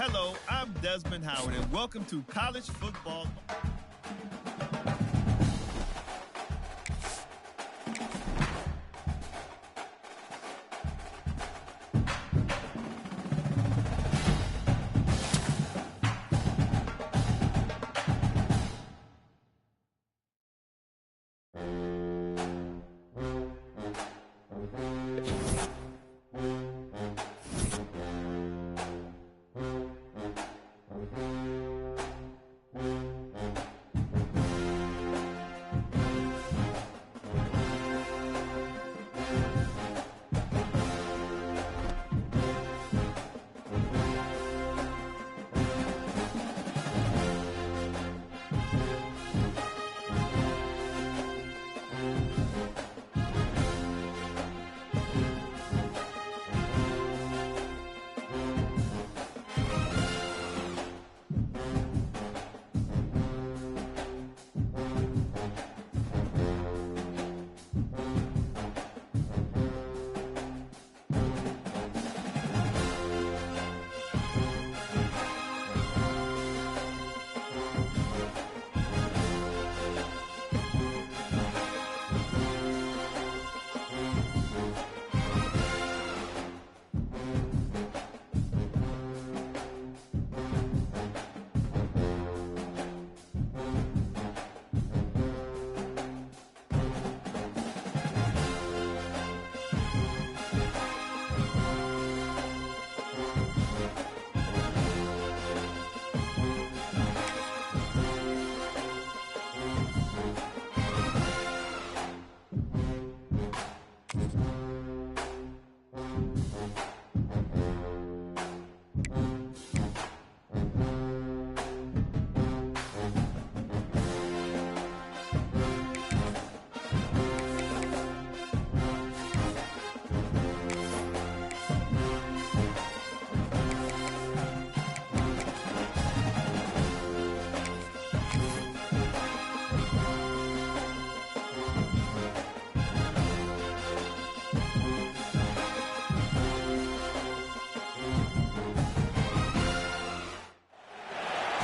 Hello, I'm Desmond Howard, and welcome to College Football.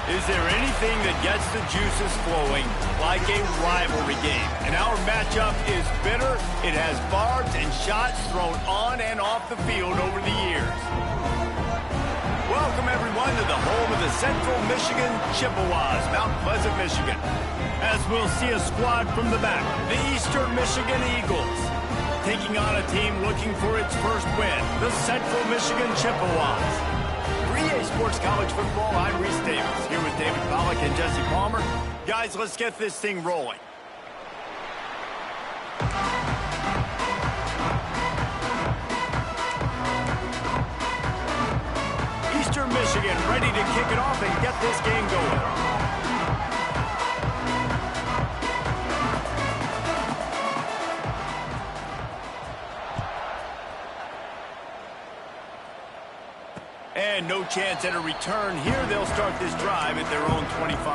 Is there anything that gets the juices flowing like a rivalry game? And our matchup is bitter. It has barbs and shots thrown on and off the field over the years. Welcome, everyone, to the home of the Central Michigan Chippewas, Mount Pleasant, Michigan. As we'll see a squad from the back, the Eastern Michigan Eagles, taking on a team looking for its first win, the Central Michigan Chippewas. EA Sports College Football, I'm Reese Davis, here with David Pollack and Jesse Palmer. Guys, let's get this thing rolling. Eastern Michigan ready to kick it off and get this game going. And no chance at a return here. They'll start this drive at their own 25.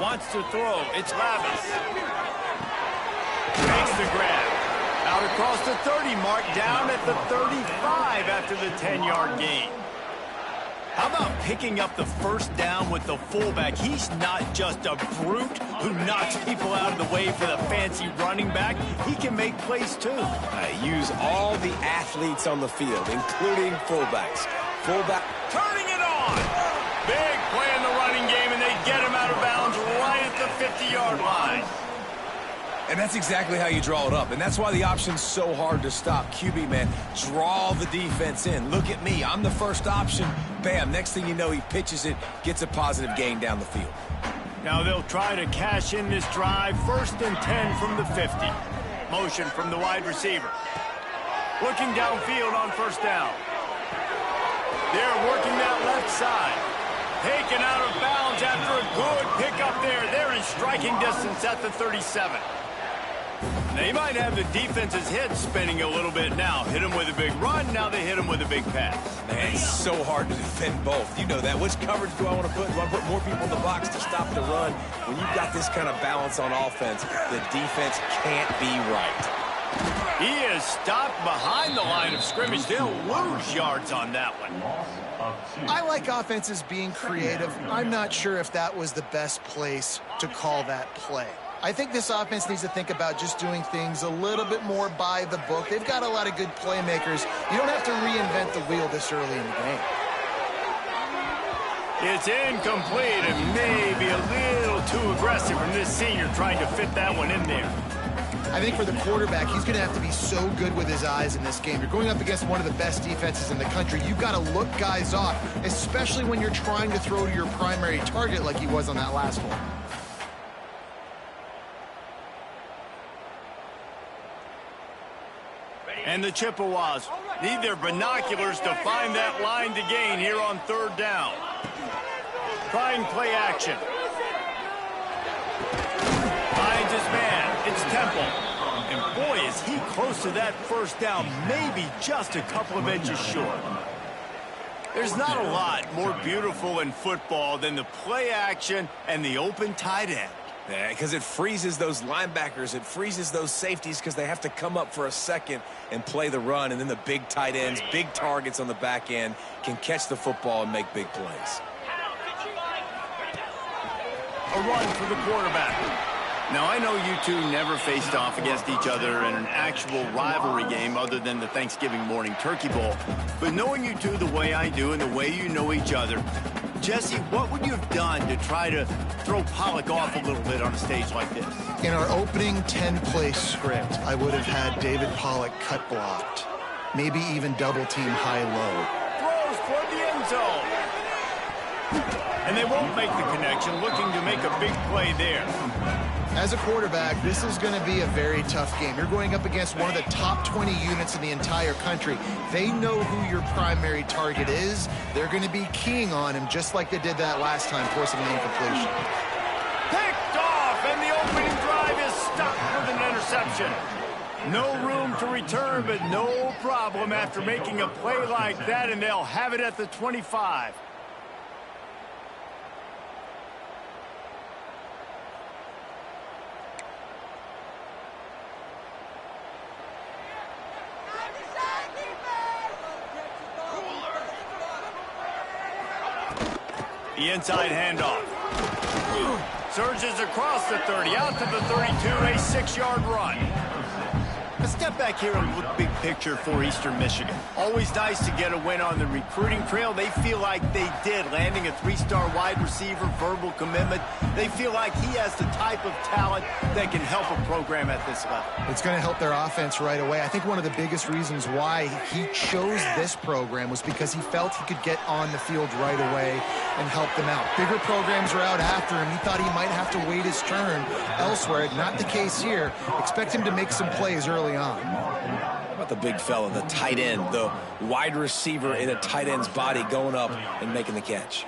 Wants to throw. It's Lavis. Makes the grab. Out across the 30 mark, down at the 35 after the 10-yard gain. How about picking up the first down with the fullback? He's not just a brute who knocks people out of the way for the fancy running back. He can make plays, too. Use all the athletes on the field, including fullbacks. Fullback. Turning it on. Big play in the running game, and they get him out of bounds right at the 50-yard line. And that's exactly how you draw it up. And that's why the option's so hard to stop. QB, man, draw the defense in. Look at me. I'm the first option. Bam. Next thing you know, he pitches it, gets a positive gain down the field. Now they'll try to cash in this drive. 1st and 10 from the 50. Motion from the wide receiver. Looking downfield on 1st down. They're working that left side. Taken out of bounds after a good pickup there. They're in striking distance at the 37. They might have the defense's head spinning a little bit now. Hit him with a big run, now they hit him with a big pass. Man, it's so hard to defend both. You know that. Which coverage do I want to put? Do I put more people in the box to stop the run? When you've got this kind of balance on offense, the defense can't be right. He is stopped behind the line of scrimmage. They'll lose yards on that one. I like offenses being creative. I'm not sure if that was the best place to call that play. I think this offense needs to think about just doing things a little bit more by the book. They've got a lot of good playmakers. You don't have to reinvent the wheel this early in the game. It's incomplete and maybe a little too aggressive from this senior trying to fit that one in there. I think for the quarterback, he's going to have to be so good with his eyes in this game. You're going up against one of the best defenses in the country. You've got to look guys off, especially when you're trying to throw to your primary target like he was on that last one. And the Chippewas need their binoculars to find that line to gain here on third down. Trying play action. Finds his man. It's Temple. And boy, is he close to that first down, maybe just a couple of inches short. There's not a lot more beautiful in football than the play action and the open tight end. Yeah, because it freezes those linebackers. It freezes those safeties because they have to come up for a second and play the run. And then the big tight ends, big targets on the back end can catch the football and make big plays. A run for the quarterback. Now, I know you two never faced off against each other in an actual rivalry game other than the Thanksgiving morning Turkey Bowl. But knowing you two the way I do and the way you know each other, Jesse, what would you have done to try to throw Pollock off a little bit on a stage like this? In our opening 10-play script, I would have had David Pollock cut blocked, maybe even double team high-low. Throws toward the end zone. And they won't make the connection, looking to make a big play there. As a quarterback, this is going to be a very tough game. You're going up against one of the top 20 units in the entire country. They know who your primary target is. They're going to be keying on him just like they did that last time, forcing an incompletion. Picked off, and the opening drive is stuck with an interception. No room to return, but no problem after making a play like that, and they'll have it at the 25. The inside handoff. Surges across the 30, out to the 32, a 6-yard run. Let's step back here and look big picture for Eastern Michigan. Always nice to get a win on the recruiting trail. They feel like they did, landing a 3-star wide receiver, verbal commitment. They feel like he has the type of talent that can help a program at this level. It's going to help their offense right away. I think one of the biggest reasons why he chose this program was because he felt he could get on the field right away and help them out. Bigger programs are out after him. He thought he might have to wait his turn elsewhere. Not the case here. Expect him to make some plays early on. How about the big fella, the tight end, the wide receiver in a tight end's body going up and making the catch?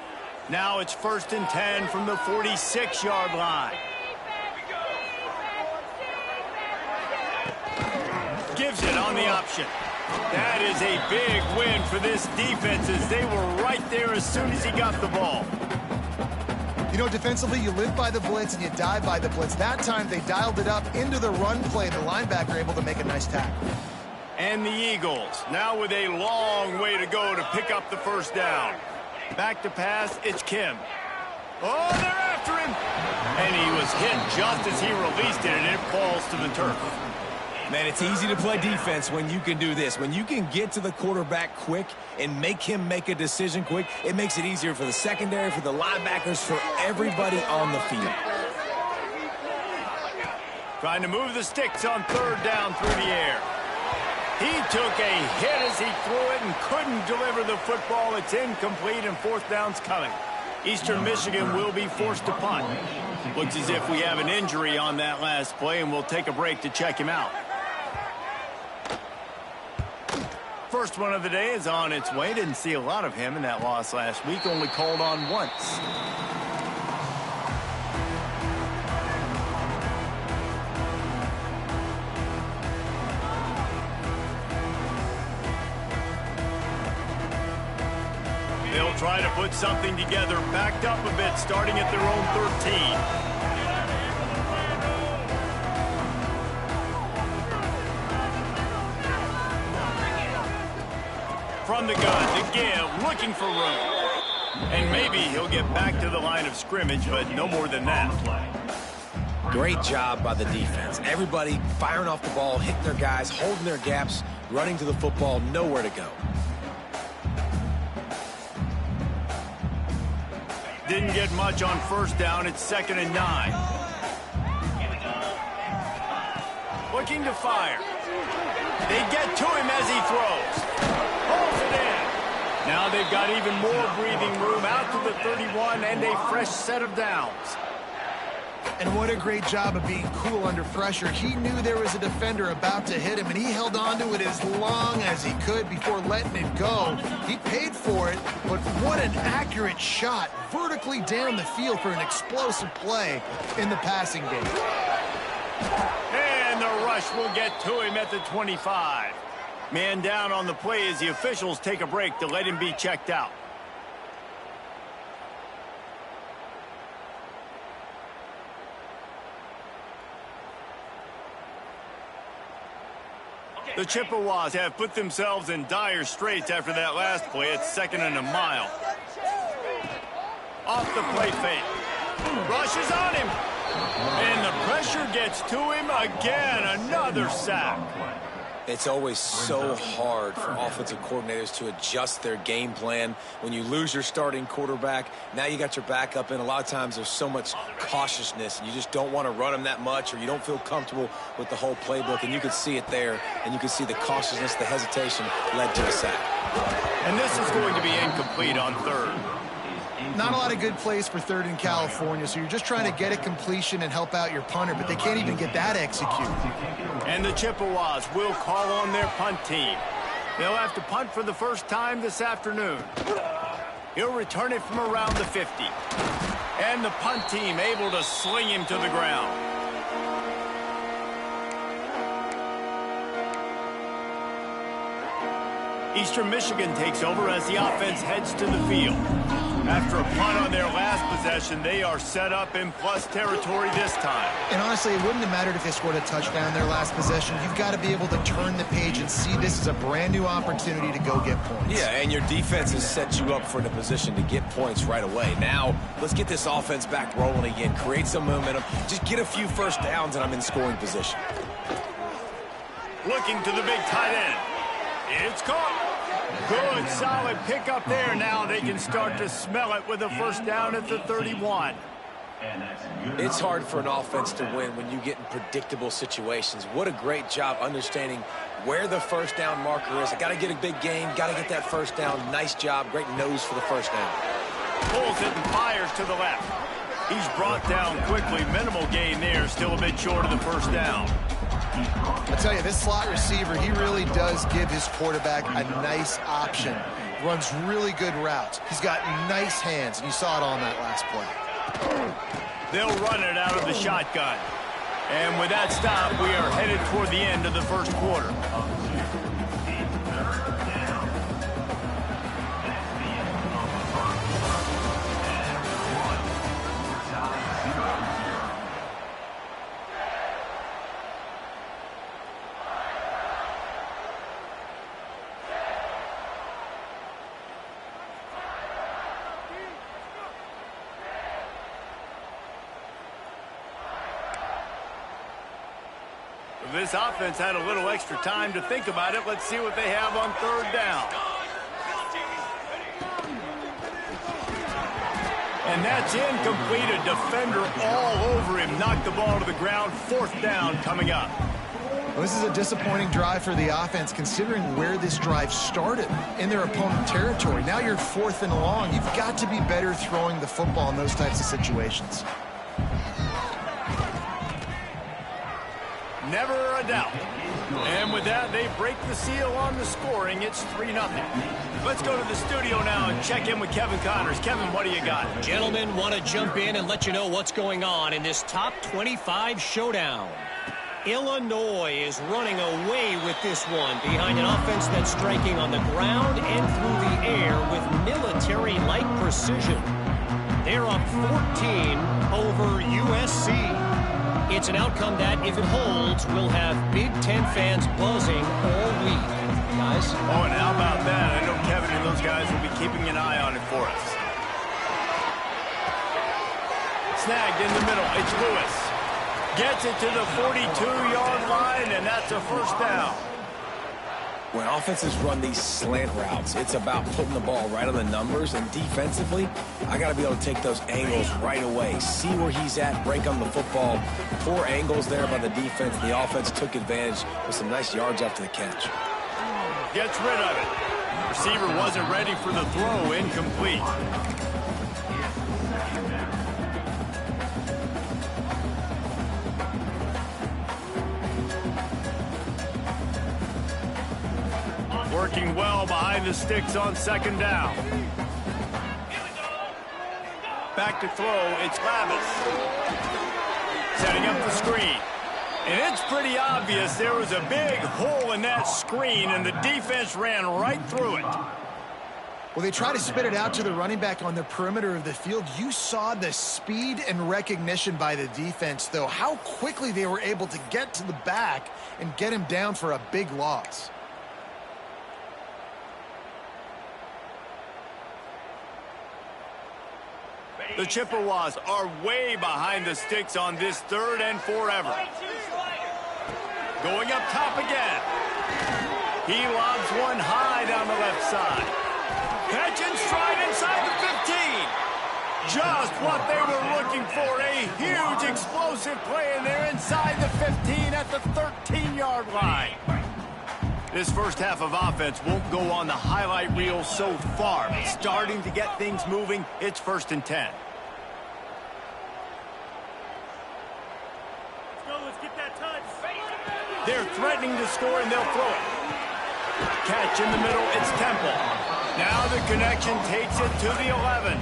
Now it's 1st and 10 from the 46-yard line. Gives it on the option. That is a big win for this defense as they were right there as soon as he got the ball. You know, defensively, you live by the blitz and you die by the blitz. That time, they dialed it up into the run play. The linebacker able to make a nice tackle. And the Eagles, now with a long way to go to pick up the first down. Back to pass, it's Kim. Oh, they're after him! And he was hit just as he released it, and it falls to the turf. Man, it's easy to play defense when you can do this. When you can get to the quarterback quick and make him make a decision quick, it makes it easier for the secondary, for the linebackers, for everybody on the field. Trying to move the sticks on 3rd down through the air. He took a hit as he threw it and couldn't deliver the football. It's incomplete, and 4th down's coming. Eastern Michigan will be forced to punt. Looks as if we have an injury on that last play, and we'll take a break to check him out. First one of the day is on its way. Didn't see a lot of him in that loss last week. Only called on once. They'll try to put something together, backed up a bit, starting at their own 13. From the gun, to give, looking for room. And maybe he'll get back to the line of scrimmage, but no more than that. Great job by the defense. Everybody firing off the ball, hitting their guys, holding their gaps, running to the football, nowhere to go. Didn't get much on first down. It's 2nd and 9. Looking to fire. They get to him as he throws. Pulls it in. Now they've got even more breathing room out to the 31 and a fresh set of downs. And what a great job of being cool under pressure. He knew there was a defender about to hit him, and he held on to it as long as he could before letting it go. He paid for it, but what an accurate shot vertically down the field for an explosive play in the passing game. And the rush will get to him at the 25. Man down on the play as the officials take a break to let him be checked out. The Chippewas have put themselves in dire straits after that last play. It's 2nd and a mile. Off the play fake. Rushes on him. And the pressure gets to him again. Another sack. It's always so hard for offensive coordinators to adjust their game plan. When you lose your starting quarterback, now you got your backup in. A lot of times there's so much cautiousness, and you just don't want to run them that much, or you don't feel comfortable with the whole playbook, and you could see it there, and you could see the cautiousness, the hesitation led to the sack. And this is going to be incomplete on 3rd. Not a lot of good plays for 3rd in California, so you're just trying to get a completion and help out your punter, but they can't even get that executed. And the Chippewas will call on their punt team. They'll have to punt for the first time this afternoon. He'll return it from around the 50. And the punt team able to sling him to the ground. Eastern Michigan takes over as the offense heads to the field. After a punt on their last possession, they are set up in plus territory this time. And honestly, it wouldn't have mattered if they scored a touchdown their last possession. You've got to be able to turn the page and see this as a brand new opportunity to go get points. Yeah, and your defense has set you up for the position to get points right away. Now, let's get this offense back rolling again. Create some momentum. Just get a few first downs, and I'm in scoring position. Looking to the big tight end. It's caught. Good, solid pickup there. Now they can start to smell it with a first down at the 31. It's hard for an offense to win when you get in predictable situations. What a great job understanding where the first down marker is. I got to get a big gain, got to get that first down. Nice job, great nose for the first down. Pulls it and fires to the left. He's brought down quickly. Minimal gain there, still a bit short of the first down. I tell you, this slot receiver, he really does give his quarterback a nice option. Runs really good routes. He's got nice hands, and you saw it on that last play. They'll run it out of the shotgun. And with that stop, we are headed toward the end of the first quarter. This offense had a little extra time to think about it. Let's see what they have on 3rd down. And that's incomplete. A defender all over him. Knocked the ball to the ground. 4th down coming up. Well, this is a disappointing drive for the offense, considering where this drive started, in their opponent territory. Now you're 4th and long. You've got to be better throwing the football in those types of situations. Never a doubt. And with that, they break the seal on the scoring. It's 3-0. Let's go to the studio now and check in with Kevin Connors. Kevin, what do you got? Gentlemen, want to jump in and let you know what's going on in this top 25 showdown. Illinois is running away with this one behind an offense that's striking on the ground and through the air with military-like precision. They're up 14 over USC. It's an outcome that, if it holds, will have Big Ten fans buzzing all week. Guys? Oh, and how about that? I know Kevin and those guys will be keeping an eye on it for us. Snagged in the middle. It's Lewis. Gets it to the 42-yard line, and that's a first down. When offenses run these slant routes, it's about putting the ball right on the numbers, and defensively, I got to be able to take those angles right away, see where he's at, break on the football. Poor angles there by the defense. The offense took advantage with some nice yards after the catch. Gets rid of it. Receiver wasn't ready for the throw, incomplete. Working well behind the sticks on second down. Back to throw, it's Lavis. Setting up the screen. And it's pretty obvious there was a big hole in that screen, and the defense ran right through it. Well, they try to spit it out to the running back on the perimeter of the field. You saw the speed and recognition by the defense, though, how quickly they were able to get to the back and get him down for a big loss. The Chippewas are way behind the sticks on this third and forever. Going up top again. He lobs one high down the left side. Catch and stride inside the 15. Just what they were looking for. A huge explosive play, and they're inside the 15 at the 13-yard line. This first half of offense won't go on the highlight reel so far. But starting to get things moving, it's 1st and 10. Let's get that touch. They're threatening to score, and they'll throw it. Catch in the middle, it's Temple. Now the connection takes it to the 11.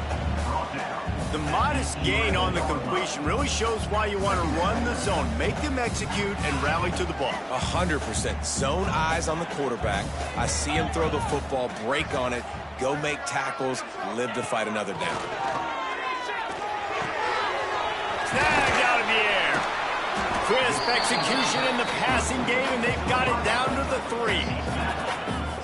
The modest gain on the completion really shows why you want to run the zone. Make them execute and rally to the ball. 100%. Zone eyes on the quarterback. I see him throw the football, break on it, go make tackles, live to fight another down. Snagged out of the air. Crisp execution in the passing game, and they've got it down to the 3.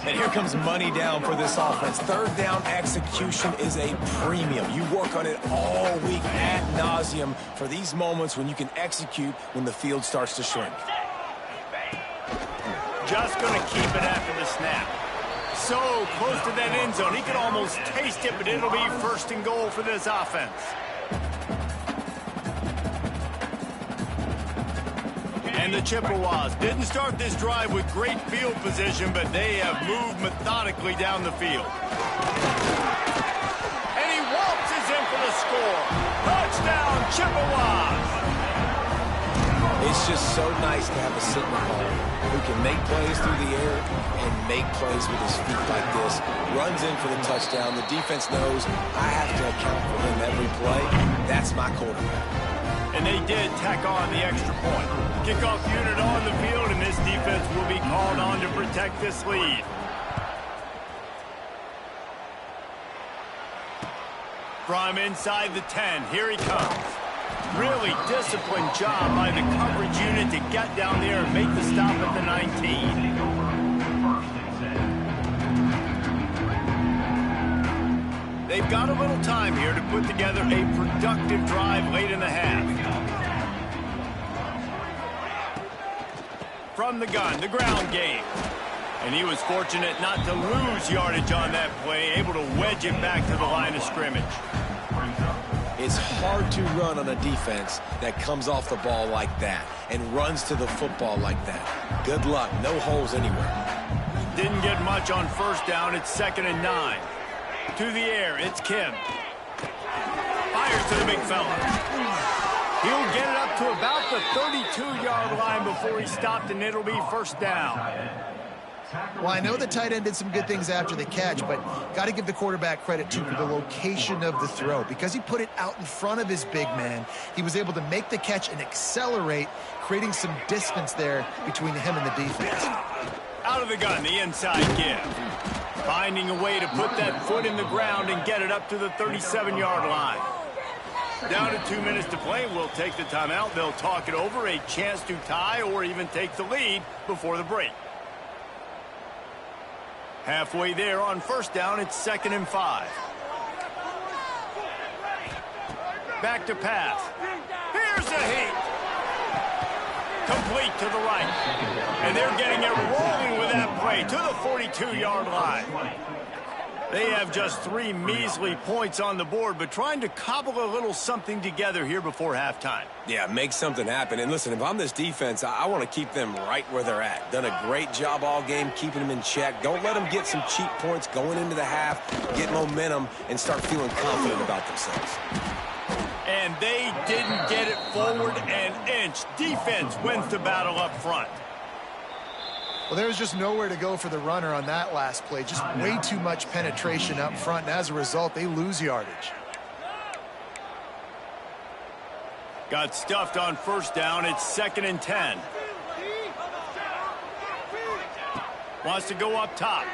And here comes money down for this offense. Third down execution is a premium. You work on it all week ad nauseum for these moments when you can execute when the field starts to shrink. Just going to keep it after the snap. So close to that end zone. He could almost taste it, but it'll be 1st and goal for this offense. And the Chippewas didn't start this drive with great field position, but they have moved methodically down the field. And he waltzes in for the score. Touchdown, Chippewas! It's just so nice to have a Sigma ball who can make plays through the air and make plays with his feet like this. Runs in for the touchdown. The defense knows I have to account for him every play. That's my quarterback. And they did tack on the extra point. Kickoff unit on the field, and this defense will be called on to protect this lead. From inside the 10, here he comes. Really disciplined job by the coverage unit to get down there and make the stop at the 19. They've got a little time here to put together a productive drive late in the half. From the gun, the ground game. And he was fortunate not to lose yardage on that play, able to wedge it back to the line of scrimmage. It's hard to run on a defense that comes off the ball like that and runs to the football like that. Good luck, no holes anywhere. Didn't get much on 1st down, it's 2nd and 9. To the air, it's Kim. Fires to the big fella. He'll get it up to about the 32-yard line before he stopped, and it'll be 1st down. Well, I know the tight end did some good things after the catch, but got to give the quarterback credit, too, for the location of the throw. Because he put it out in front of his big man, he was able to make the catch and accelerate, creating some distance there between him and the defense. Out of the gun, the inside give. Finding a way to put that foot in the ground and get it up to the 37-yard line. Down to 2 minutes to play. We'll take the timeout. They'll talk it over, a chance to tie or even take the lead before the break. Halfway there on first down, it's 2nd and 5. Back to pass. Here's a heat. Complete to the right. And they're getting it rolling with that play to the 42-yard line. They have just 3 measly points on the board, but trying to cobble a little something together here before halftime. Yeah, make something happen. And listen, if I'm this defense, I want to keep them right where they're at. Done a great job all game keeping them in check. Don't let them get some cheap points going into the half, get momentum, and start feeling confident about themselves. And they didn't get it forward an inch. Defense wins the battle up front. Well, there was just nowhere to go for the runner on that last play. Just way too much penetration up front, and as a result, they lose yardage. Got stuffed on first down. It's 2nd and 10. Wants to go up top.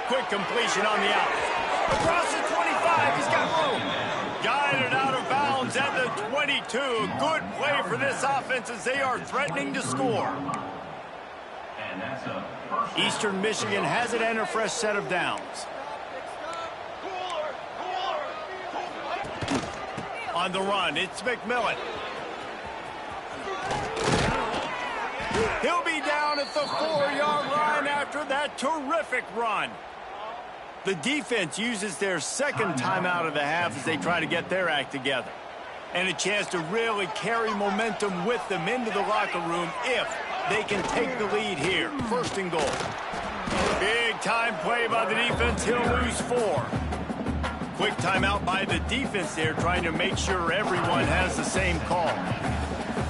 Quick completion on the out. Across the 25. He's got room. Guided out of bounds at the 22. Good play for this offense as they are threatening to score. Eastern Michigan has it and a fresh set of downs. On the run, it's McMillan. He'll be down at the 4-yard line after that terrific run. The defense uses their second timeout of the half as they try to get their act together. And a chance to really carry momentum with them into the locker room if they can take the lead here. 1st and goal. Big time play by the defense. He'll lose 4. Quick timeout by the defense there, trying to make sure everyone has the same call.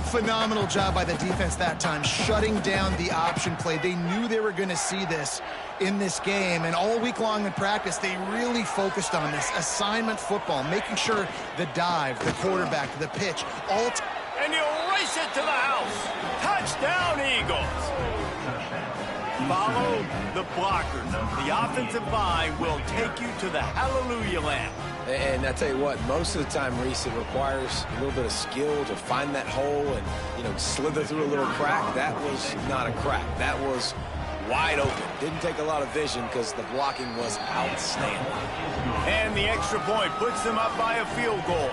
Phenomenal job by the defense that time, shutting down the option play. They knew they were going to see this in this game, and all week long in practice, they really focused on this assignment football, making sure the dive, the quarterback, the pitch, all. And he'll race it to the house. Touchdown, Eagles. Follow the blockers. The offensive line will take you to the hallelujah land. And I tell you what, most of the time, Reese, it requires a little bit of skill to find that hole and, slither through a little crack. That was not a crack. That was wide open. Didn't take a lot of vision because the blocking was outstanding. And the extra point puts them up by a field goal.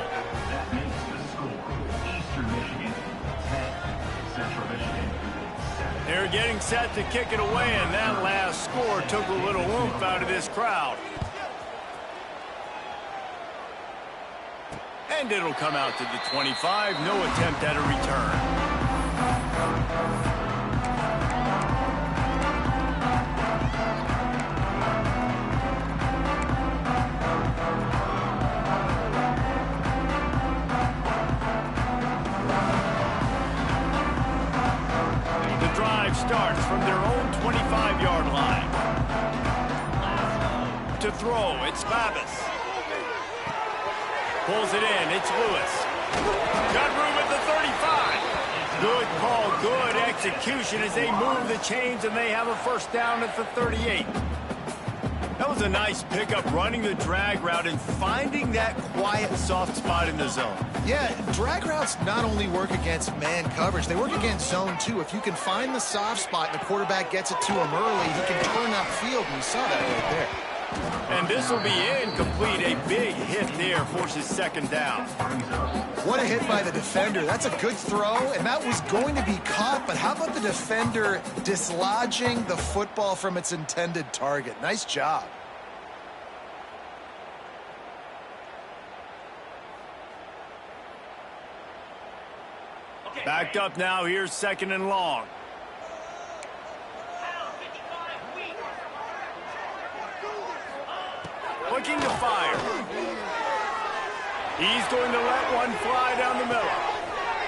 They're getting set to kick it away, and that last score took a little oomph out of this crowd. And it'll come out to the 25. No attempt at a return. The drive starts from their own 25-yard line. To throw, it's Babis. Pulls it in. It's Lewis. Got room at the 35. Good call. Good execution as they move the chains, and they have a first down at the 38. That was a nice pickup, running the drag route and finding that quiet, soft spot in the zone. Yeah, drag routes not only work against man coverage, they work against zone too. If you can find the soft spot and the quarterback gets it to him early, he can turn upfield, and you saw that right there. And this will be incomplete. A big hit there forces second down. What a hit by the defender. That's a good throw, and that was going to be caught, but how about the defender dislodging the football from its intended target? Nice job. Backed up now. Here's 2nd and long. Looking to fire. He's going to let one fly down the middle.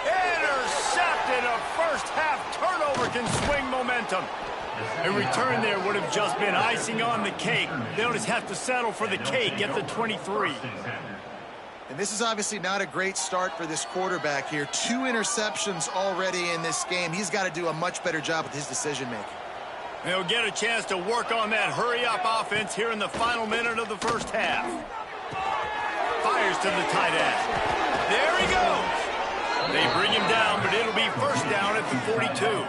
Intercepted. A first half turnover can swing momentum. A return there would have just been icing on the cake. They'll just have to settle for the cake at the 23. And this is obviously not a great start for this quarterback here. 2 interceptions already in this game. He's got to do a much better job with his decision-making. They'll get a chance to work on that hurry-up offense here in the final minute of the first half. Fires to the tight end. There he goes. They bring him down, but it'll be first down at the 42.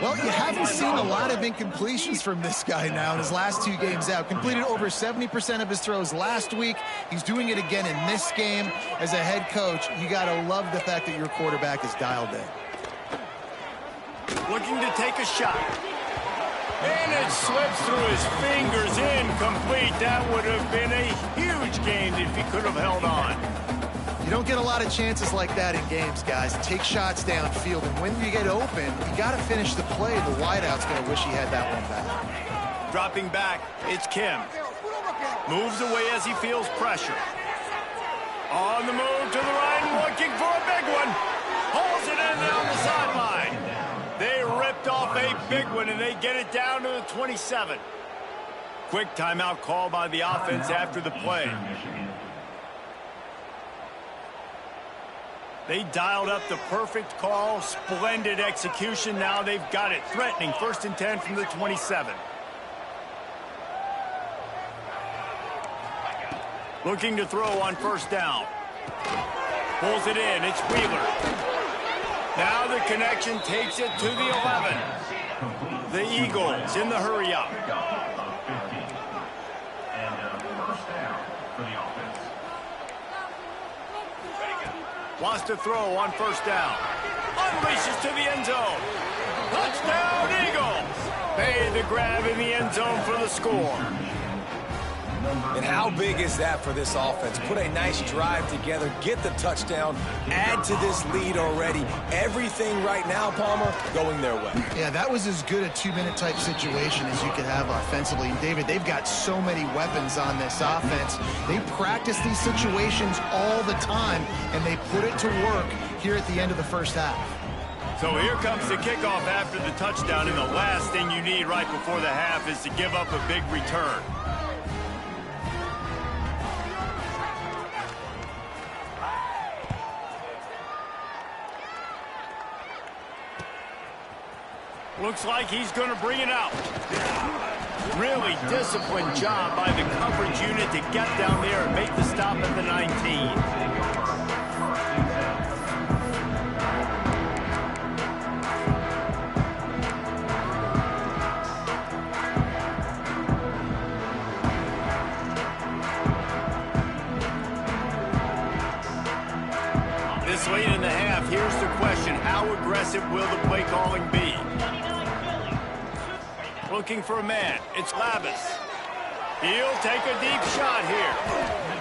Well, you haven't seen a lot of incompletions from this guy now in his last 2 games out. Completed over 70% of his throws last week. He's doing it again in this game. As a head coach, you got to love the fact that your quarterback is dialed in. Looking to take a shot. And it slips through his fingers, incomplete. That would have been a huge gain if he could have held on. You don't get a lot of chances like that in games, guys. Take shots downfield, and when you get open, you got to finish the play. The wideout's going to wish he had that one back. Dropping back, it's Kim. Moves away as he feels pressure. On the move to the right, looking for a big one. Hauls it in down the sideline. They ripped off a big one, and they get it down to the 27. Quick timeout call by the offense after the play. They dialed up the perfect call, splendid execution. Now they've got it threatening. 1st and 10 from the 27. Looking to throw on 1st down. Pulls it in. It's Wheeler. Now the connection takes it to the 11. The Eagles in the hurry-up. Wants to throw on 1st down. Unleashes to the end zone. Touchdown, Eagles! Made the grab in the end zone for the score. And how big is that for this offense? Put a nice drive together, get the touchdown, add to this lead already. Everything right now, Palmer, going their way. Yeah, that was as good a 2-minute type situation as you could have offensively. And David, they've got so many weapons on this offense. They practice these situations all the time, and they put it to work here at the end of the first half. So here comes the kickoff after the touchdown, and the last thing you need right before the half is to give up a big return. Looks like he's going to bring it out. Really disciplined job by the coverage unit to get down there and make the stop at the 19. This late in the half, here's the question. How aggressive will the play calling be? Looking for a man. It's Lavis. He'll take a deep shot here.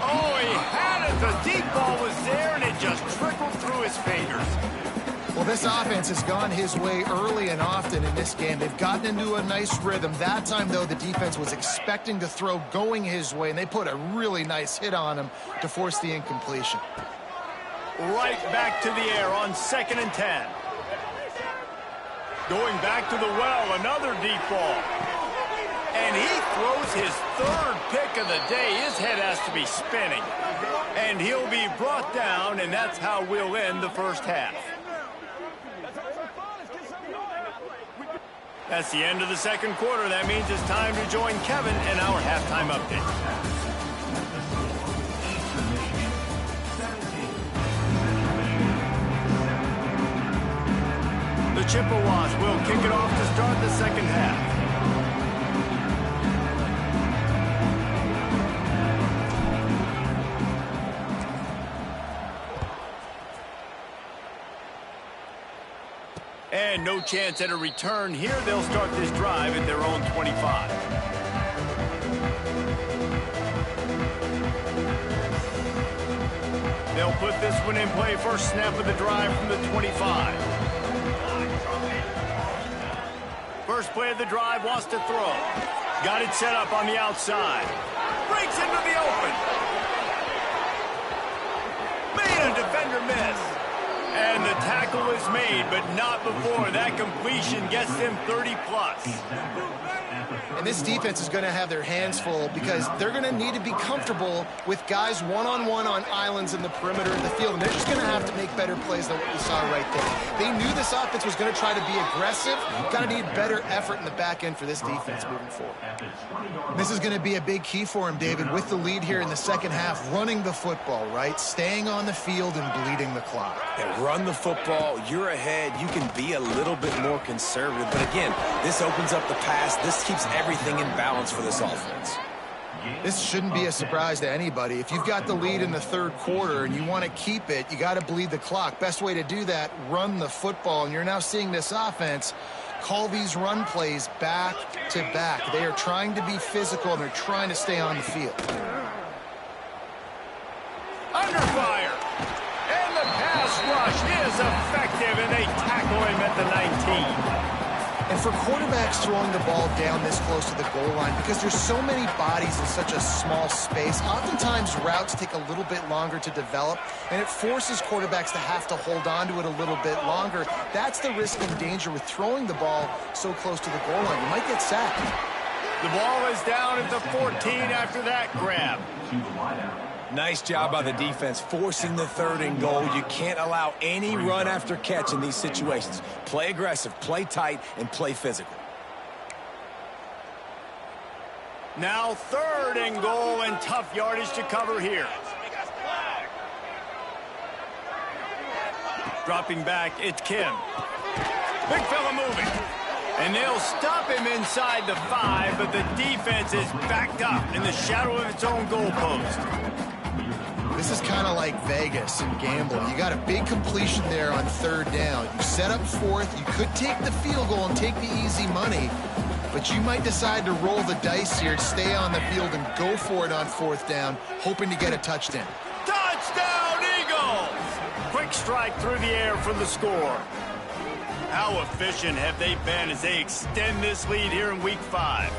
Oh, he had it. The deep ball was there, and it just trickled through his fingers. Well, this offense has gone his way early and often in this game. They've gotten into a nice rhythm. That time, though, the defense was expecting to throw going his way, and they put a really nice hit on him to force the incompletion. Right back to the air on 2nd and 10. Going back to the well, another deep ball. And he throws his 3rd pick of the day. His head has to be spinning. And he'll be brought down, and that's how we'll end the first half. That's the end of the 2nd quarter. That means it's time to join Kevin in our halftime update. The Chippewas will kick it off to start the 2nd half. And no chance at a return here. They'll start this drive at their own 25. They'll put this one in play. First snap of the drive from the 25. First play of the drive, wants to throw. Got it set up on the outside. Breaks into the open. Made a defender miss. And the tackle is made, but not before that completion gets them 30-plus. And this defense is going to have their hands full because they're going to need to be comfortable with guys one-on-one on islands in the perimeter of the field. And they're just going to have to make better plays than what we saw right there. They knew this offense was going to try to be aggressive. Got to need better effort in the back end for this defense moving forward. This is going to be a big key for him, David, with the lead here in the second half, running the football, right? Staying on the field and bleeding the clock. Yeah, run the football. You're ahead. You can be a little bit more conservative. But again, this opens up the pass. This keeps everything in balance for this offense. This shouldn't be a surprise to anybody. If you've got the lead in the third quarter and you want to keep it, you got to bleed the clock. Best way to do that, run the football. And you're now seeing this offense call these run plays back to back. They are trying to be physical, and they're trying to stay on the field. Under fire. And the pass rush is effective, and they tackle him at the 19. And for quarterbacks throwing the ball down this close to the goal line, because there's so many bodies in such a small space, oftentimes routes take a little bit longer to develop, and it forces quarterbacks to have to hold on to it a little bit longer. That's the risk and danger with throwing the ball so close to the goal line. You might get sacked. The ball is down at the 14 after that grab. Nice job by the defense forcing the 3rd and goal. You can't allow any run after catch in these situations. Play aggressive, play tight, and play physical. Now 3rd and goal, and tough yardage to cover here. Dropping back, it's Kim. Big fella moving. And they'll stop him inside the 5, but the defense is backed up in the shadow of its own goalpost. This is kind of like Vegas and gambling. You got a big completion there on 3rd down. You set up 4th. You could take the field goal and take the easy money, but you might decide to roll the dice here, stay on the field, and go for it on 4th down, hoping to get a touchdown. Touchdown, Eagles! Quick strike through the air for the score. How efficient have they been as they extend this lead here in Week 5?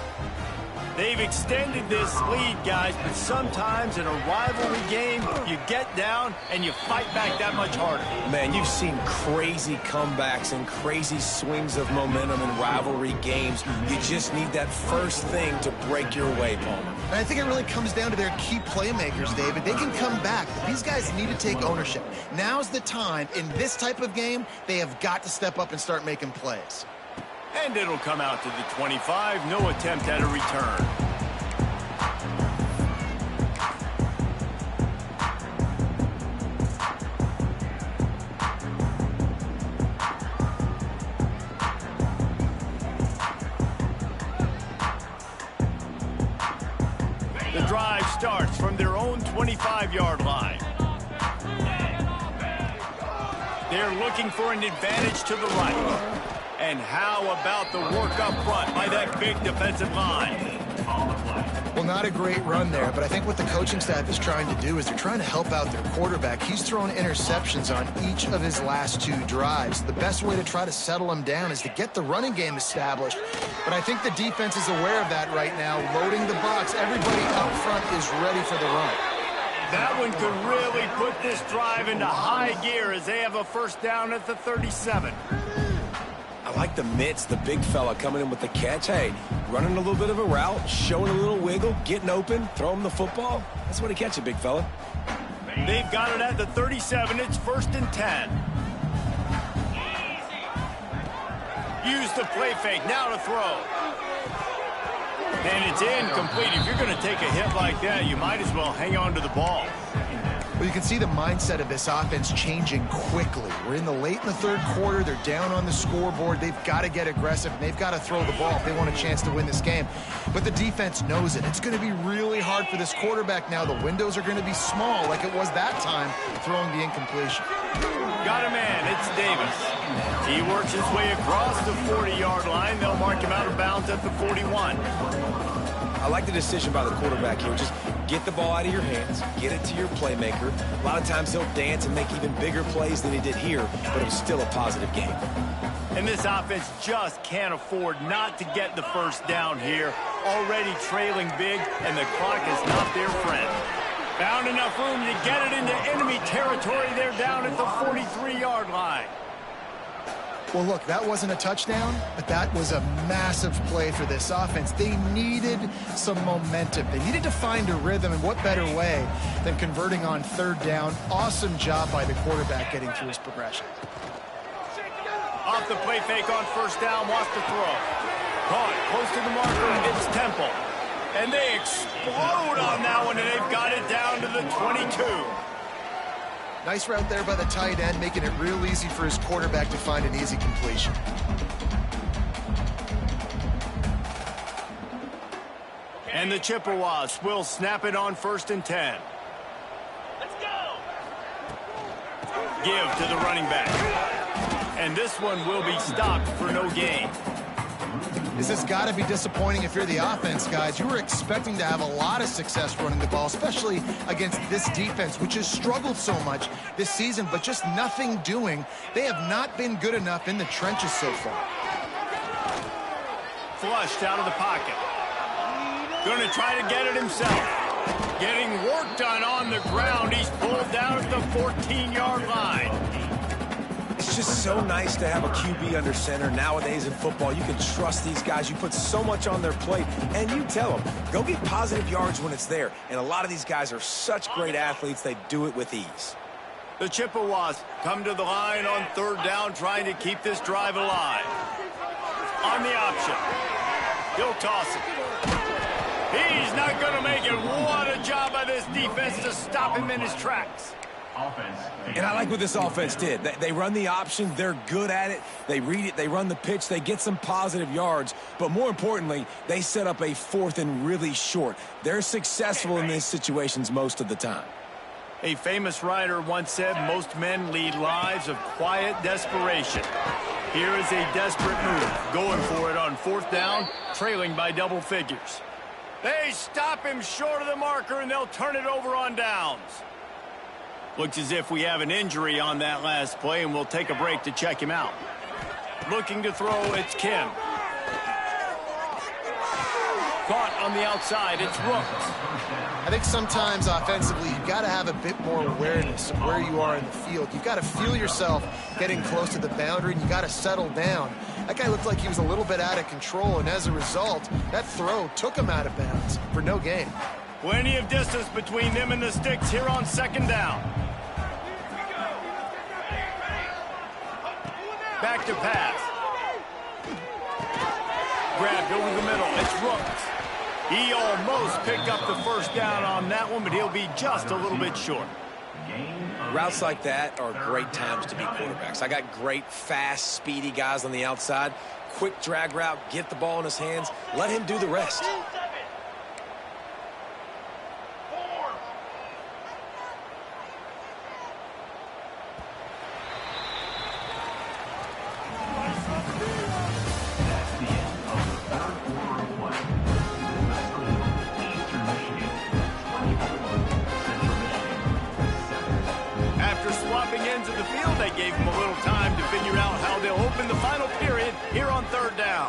They've extended this lead, guys, but sometimes in a rivalry game, you get down and you fight back that much harder. Man, you've seen crazy comebacks and crazy swings of momentum in rivalry games. You just need that first thing to break your way, Palmer. And I think it really comes down to their key playmakers, David. They can come back, but these guys need to take ownership. Now's the time. In this type of game, they have got to step up and start making plays. And it'll come out to the 25. No attempt at a return. The drive starts from their own 25-yard line. They're looking for an advantage to the right. And how about the work up front by that big defensive line? Well, not a great run there, but I think what the coaching staff is trying to do is they're trying to help out their quarterback. He's thrown interceptions on each of his last 2 drives. The best way to try to settle him down is to get the running game established. But I think the defense is aware of that right now, loading the box. Everybody up front is ready for the run. That one could really put this drive into high gear as they have a 1st down at the 37. I like the mitts, the big fella coming in with the catch. Hey, running a little bit of a route, showing a little wiggle, getting open, throw him the football. That's what he catches, big fella. They've got it at the 37. It's 1st and 10. Use the play fake. Now to throw. And it's incomplete. If you're going to take a hit like that, you might as well hang on to the ball. Well, you can see the mindset of this offense changing quickly. We're in the late in the 3rd quarter. They're down on the scoreboard. They've got to get aggressive, and they've got to throw the ball if they want a chance to win this game. But the defense knows it. It's going to be really hard for this quarterback now. The windows are going to be small like it was that time throwing the incompletion. Got a man. It's Davis. He works his way across the 40-yard line. They'll mark him out of bounds at the 41. I like the decision by the quarterback here. Just get the ball out of your hands, get it to your playmaker. A lot of times he'll dance and make even bigger plays than he did here, but it was still a positive game. And this offense just can't afford not to get the 1st down here. Already trailing big, and the clock is not their friend. Found enough room to get it into enemy territory. They're down at the 43-yard line. Well, look, that wasn't a touchdown, but that was a massive play for this offense. They needed some momentum. They needed to find a rhythm, and what better way than converting on third down. Awesome job by the quarterback getting through his progression. Off the play fake on first down, wants to throw. Caught close to the marker, it's Temple. And they explode on that one, and they've got it down to the 22. Nice route there by the tight end, making it real easy for his quarterback to find an easy completion. And the Chippewas will snap it on 1st and 10. Let's go. Give to the running back. And this one will be stopped for no gain. This has got to be disappointing if you're the offense, guys. You were expecting to have a lot of success running the ball, especially against this defense, which has struggled so much this season, but just nothing doing. They have not been good enough in the trenches so far. Flushed out of the pocket. Going to try to get it himself. Getting work done on the ground. He's pulled down at the 14-yard line. It's just so nice to have a QB under center. Nowadays in football, you can trust these guys. You put so much on their plate, and you tell them, go get positive yards when it's there. And a lot of these guys are such great athletes, they do it with ease. The Chippewas come to the line on third down, trying to keep this drive alive. On the option. He'll toss it. He's not going to make it. What a job by this defense to stop him in his tracks. And I like what this offense did. They run the option. They're good at it. They read it. They run the pitch. They get some positive yards. But more importantly, they set up a 4th and really short. They're successful in these situations most of the time. A famous writer once said, most men lead lives of quiet desperation. Here is a desperate move. Going for it on 4th down, trailing by double figures. They stop him short of the marker, and they'll turn it over on downs. Looks as if we have an injury on that last play, and we'll take a break to check him out. Looking to throw, it's Kim. Caught on the outside, it's Rooks. I think sometimes offensively, you've got to have a bit more awareness of where you are in the field. You've got to feel yourself getting close to the boundary, and you've got to settle down. That guy looked like he was a little bit out of control, and as a result, that throw took him out of bounds for no gain. Plenty of distance between them and the sticks here on 2nd down. Back to pass. Grabbed over the middle. It's Rooks. He almost picked up the 1st down on that one, but he'll be just a little bit short. Routes like that are great times to be quarterbacks. I got great, fast, speedy guys on the outside. Quick drag route, get the ball in his hands, let him do the rest. Gave him a little time to figure out how they'll open the final period here on 3rd down.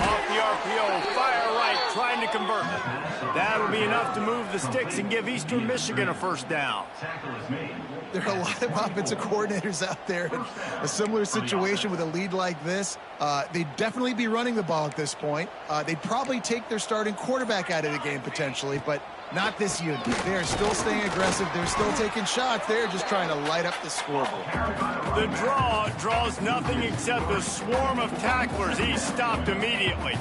Off the RPO, fire right, trying to convert. That'll be enough to move the sticks and give Eastern Michigan a 1st down. There are a lot of offensive coordinators out there in a similar situation with a lead like this. They'd definitely be running the ball at this point. They'd probably take their starting quarterback out of the game potentially, but not this unit. They're still staying aggressive. They're still taking shots. They're just trying to light up the scoreboard. The draw draws nothing except a swarm of tacklers. He's stopped immediately.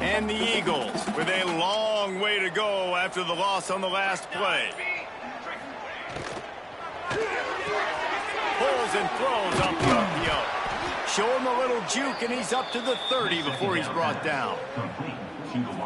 And the Eagles with a long way to go after the loss on the last play. Pulls and throws up the RPO. Show him a little juke, and he's up to the 30 before he's brought down.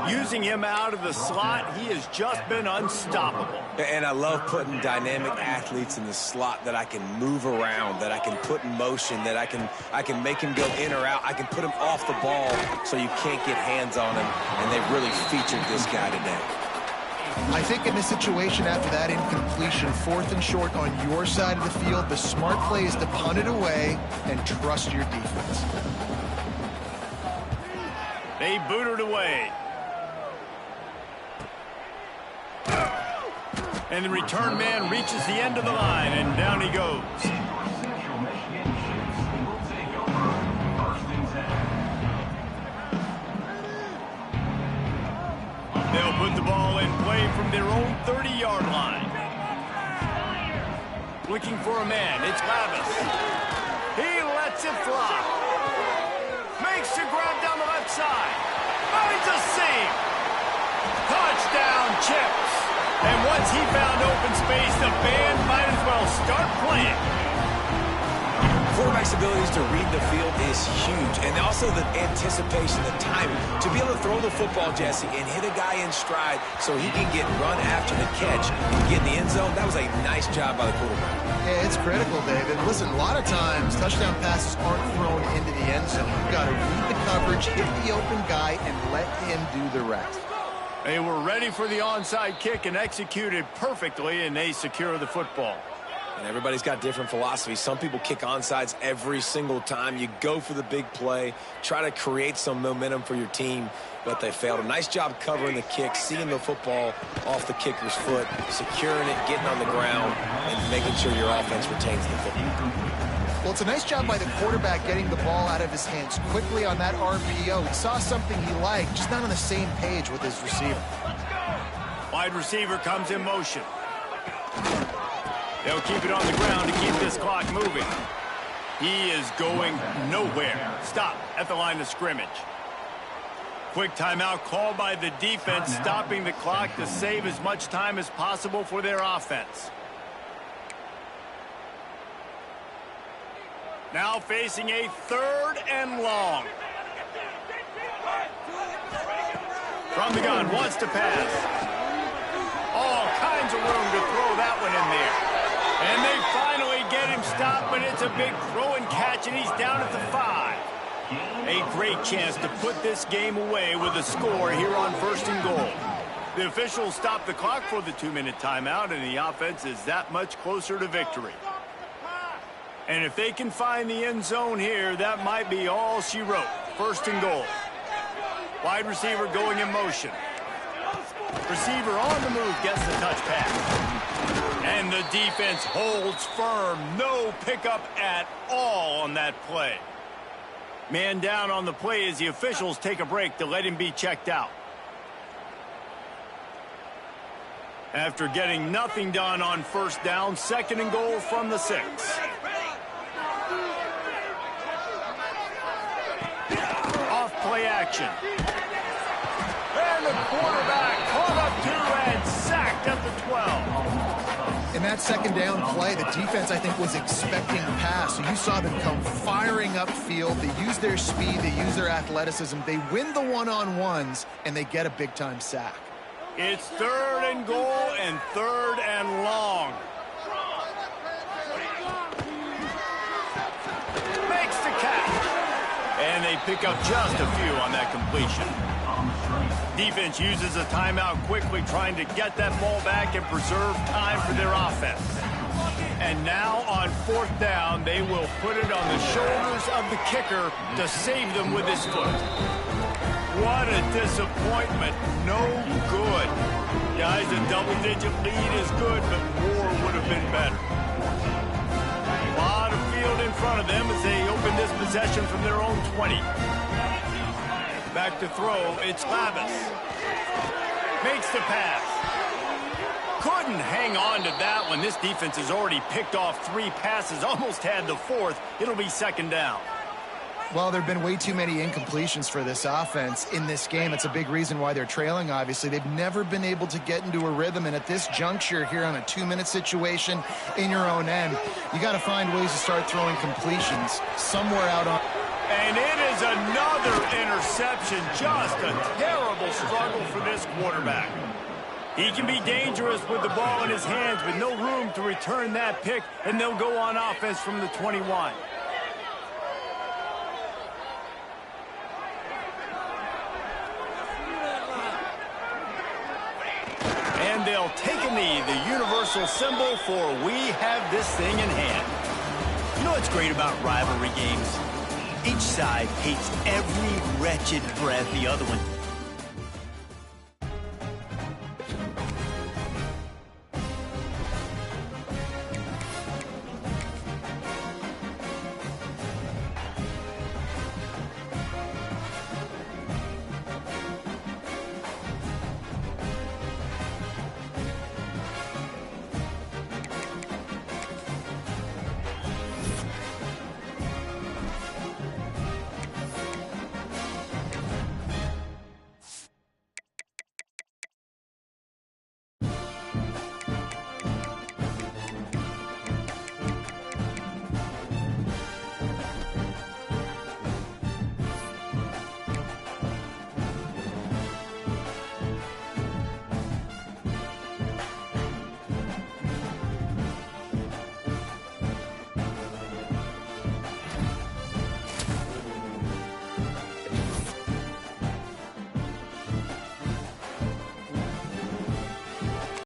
Using him out of the slot, he has just been unstoppable. And I love putting dynamic athletes in the slot that I can move around, that I can put in motion, that I can make him go in or out. I can put him off the ball so you can't get hands on him, and they've really featured this guy today. I think in this situation after that incompletion, 4th and short on your side of the field, the smart play is to punt it away and trust your defense. They boot it away. And the return man reaches the end of the line, and down he goes. They'll put the ball in play from their own 30-yard line. Looking for a man. It's Lavis. He lets it fly. Makes the grab down the left side. Finds a seam. Touchdown, Chips. And once he found open space, the band might as well start playing. Quarterback's abilities to read the field is huge, and also the anticipation, the timing. To be able to throw the football, Jesse, and hit a guy in stride so he can get run after the catch and get in the end zone, that was a nice job by the quarterback. Yeah, it's critical, David. Listen, a lot of times, touchdown passes aren't thrown into the end zone. You've got to read the coverage, hit the open guy, and let him do the rest. They were ready for the onside kick and executed perfectly, and they secure the football. And everybody's got different philosophies. Some people kick onside every single time. You go for the big play, try to create some momentum for your team, but they failed. A nice job covering the kick, seeing the football off the kicker's foot, securing it, getting on the ground, and making sure your offense retains the football. Well, it's a nice job by the quarterback getting the ball out of his hands quickly on that RPO. He saw something he liked, just not on the same page with his receiver. Wide receiver comes in motion. They'll keep it on the ground to keep this clock moving. He is going nowhere. Stop at the line of scrimmage. Quick timeout called by the defense, stopping the clock to save as much time as possible for their offense. Now facing a 3rd and long. From the gun, wants to pass. All kinds of room to throw that one in there. And they finally get him stopped, but it's a big throw and catch, and he's down at the 5. A great chance to put this game away with a score here on 1st and goal. The officials stop the clock for the 2-minute timeout, and the offense is that much closer to victory. And if they can find the end zone here, that might be all she wrote. 1st and goal. Wide receiver going in motion. Receiver on the move, gets the touch pass. And the defense holds firm. No pickup at all on that play. Man down on the play as the officials take a break to let him be checked out. After getting nothing done on 1st down, 2nd and goal from the 6. Off play action. And the quarterback caught up to and sacked at the 12. In that 2nd down play, the defense, I think, was expecting a pass. So you saw them come firing upfield. They use their speed. They use their athleticism. They win the one-on-ones, and they get a big-time sack. It's 3rd and goal and 3rd and long. Makes the catch. And they pick up just a few on that completion. Defense uses a timeout quickly, trying to get that ball back and preserve time for their offense. And now on 4th down, they will put it on the shoulders of the kicker to save them with his foot. What a disappointment. No good. Guys, a double-digit lead is good, but more would have been better. A lot of field in front of them as they open this possession from their own 20. Back to throw, it's Lavis. Makes the pass. Couldn't hang on to that one. This defense has already picked off 3 passes, almost had the 4th. It'll be 2nd down. Well, there have been way too many incompletions for this offense in this game. It's a big reason why they're trailing, obviously. They've never been able to get into a rhythm, and at this juncture here on a 2-minute situation in your own end, you got to find ways to start throwing completions somewhere out on... And it is another interception. Just a terrible struggle for this quarterback. He can be dangerous with the ball in his hands, with no room to return that pick, and they'll go on offense from the 21. they'll take a knee, the universal symbol for we have this thing in hand. You know what's great about rivalry games? Each side hates every wretched breath the other one